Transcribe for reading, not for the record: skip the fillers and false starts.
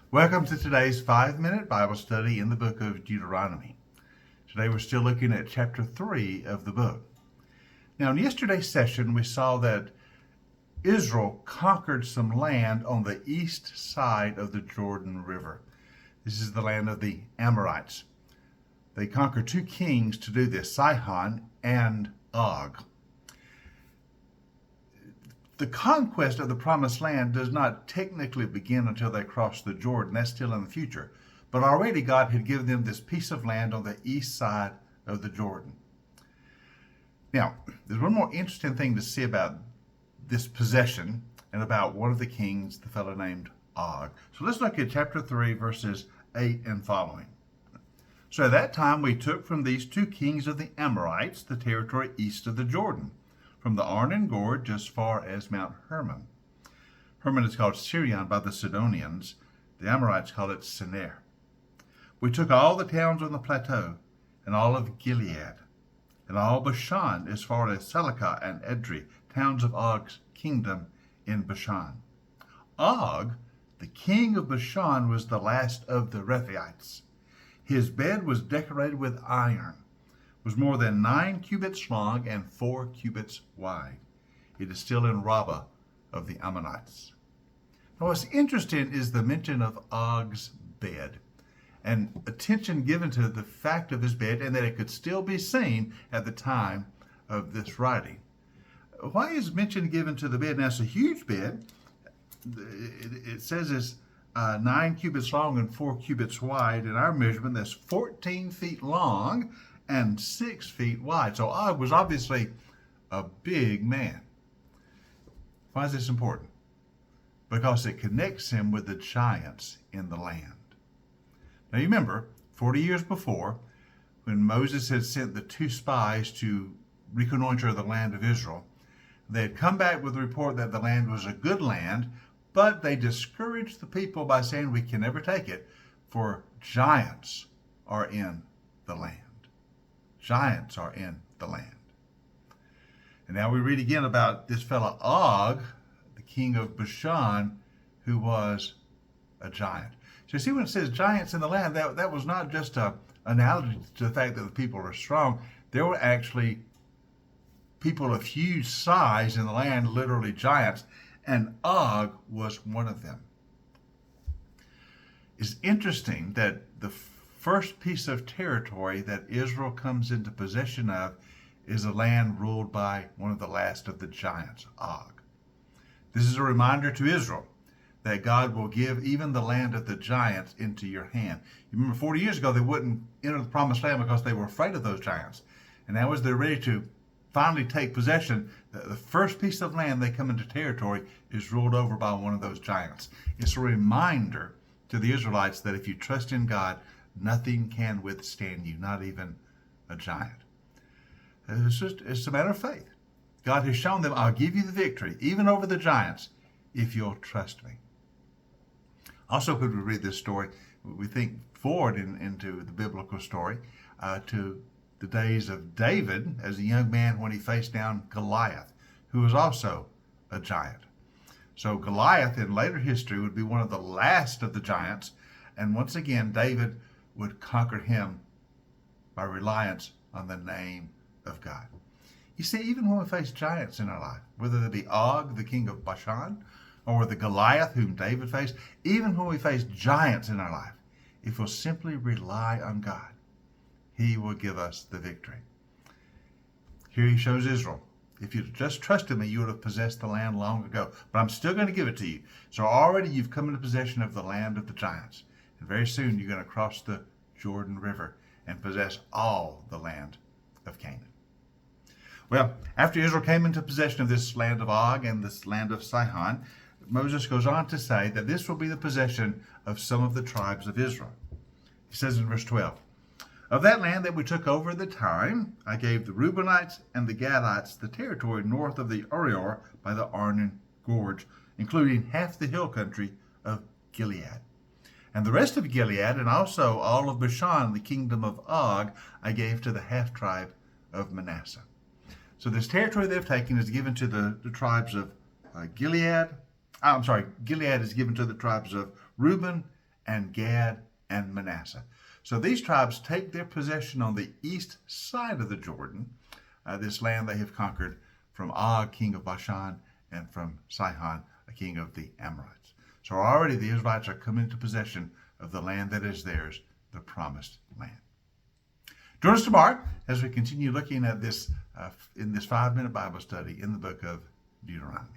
Welcome to today's 5-minute Bible study in the book of Deuteronomy. Today we're still looking at chapter 3 of the book. Now, in yesterday's session, we saw that Israel conquered some land on the east side of the Jordan River. This is the land of the Amorites. They conquered two kings to do this, Sihon and Og. The conquest of the promised land does not technically begin until they cross the Jordan. That's still in the future. But already God had given them this piece of land on the east side of the Jordan. Now, there's one more interesting thing to see about this possession and about one of the kings, the fellow named Og. So let's look at chapter 3, verses 8 and following. So at that time we took from these two kings of the Amorites the territory east of the Jordan, from the Arnon Gorge as far as Mount Hermon. Hermon is called Sirion by the Sidonians. The Amorites call it Senir. We took all the towns on the plateau, and all of Gilead, and all Bashan as far as Salecah and Edrei, towns of Og's kingdom in Bashan. Og, the king of Bashan, was the last of the Rephaites. His bed was decorated with iron, was more than 9 cubits long and 4 cubits wide. It is still in Rabbah of the Ammonites. Now, what's interesting is the mention of Og's bed and attention given to the fact of his bed and that it could still be seen at the time of this writing. Why is mention given to the bed? Now, it's a huge bed. It says it's 9 cubits long and 4 cubits wide. In our measurement, that's 14 feet long and 6 feet wide. So Og was obviously a big man. Why is this important? Because it connects him with the giants in the land. Now you remember, 40 years before, when Moses had sent the 2 spies to reconnoiter the land of Israel, they had come back with a report that the land was a good land, but they discouraged the people by saying, we can never take it, for giants are in the land. Giants are in the land. And now we read again about this fellow Og, the king of Bashan, who was a giant. So you see, when it says giants in the land, that was not just an analogy to the fact that the people are strong. There were actually people of huge size in the land, literally giants, and Og was one of them. It's interesting that the first piece of territory that Israel comes into possession of is a land ruled by one of the last of the giants, Og. This is a reminder to Israel that God will give even the land of the giants into your hand. You remember 40 years ago they wouldn't enter the promised land because they were afraid of those giants. And now as they're ready to finally take possession, the first piece of land they come into territory is ruled over by one of those giants. It's a reminder to the Israelites that if you trust in God, nothing can withstand you, not even a giant. It's a matter of faith. God has shown them, I'll give you the victory, even over the giants, if you'll trust me. Also, when we read this story, we think forward into the biblical story to the days of David as a young man when he faced down Goliath, who was also a giant. So Goliath in later history would be one of the last of the giants, and once again David would conquer him by reliance on the name of God. You see, even when we face giants in our life, whether they be Og, the king of Bashan, or the Goliath whom David faced, even when we face giants in our life, if we'll simply rely on God, he will give us the victory. Here he shows Israel, if you'd just trusted me, you would have possessed the land long ago, but I'm still going to give it to you. So already you've come into possession of the land of the giants. And very soon you're going to cross the Jordan River and possess all the land of Canaan. Well, after Israel came into possession of this land of Og and this land of Sihon, Moses goes on to say that this will be the possession of some of the tribes of Israel. He says in verse 12, of that land that we took over at the time, I gave the Reubenites and the Gadites the territory north of the Urior by the Arnon Gorge, including half the hill country of Gilead. And the rest of Gilead, and also all of Bashan, the kingdom of Og, I gave to the half-tribe of Manasseh. So this territory they've taken is given to the tribes of Gilead. Gilead is given to the tribes of Reuben and Gad and Manasseh. So these tribes take their possession on the east side of the Jordan, this land they have conquered from Og, king of Bashan, and from Sihon, a king of the Amorites. So already the Israelites are coming into possession of the land that is theirs, the promised land. Join us tomorrow as we continue looking at this in this 5-minute Bible study in the book of Deuteronomy.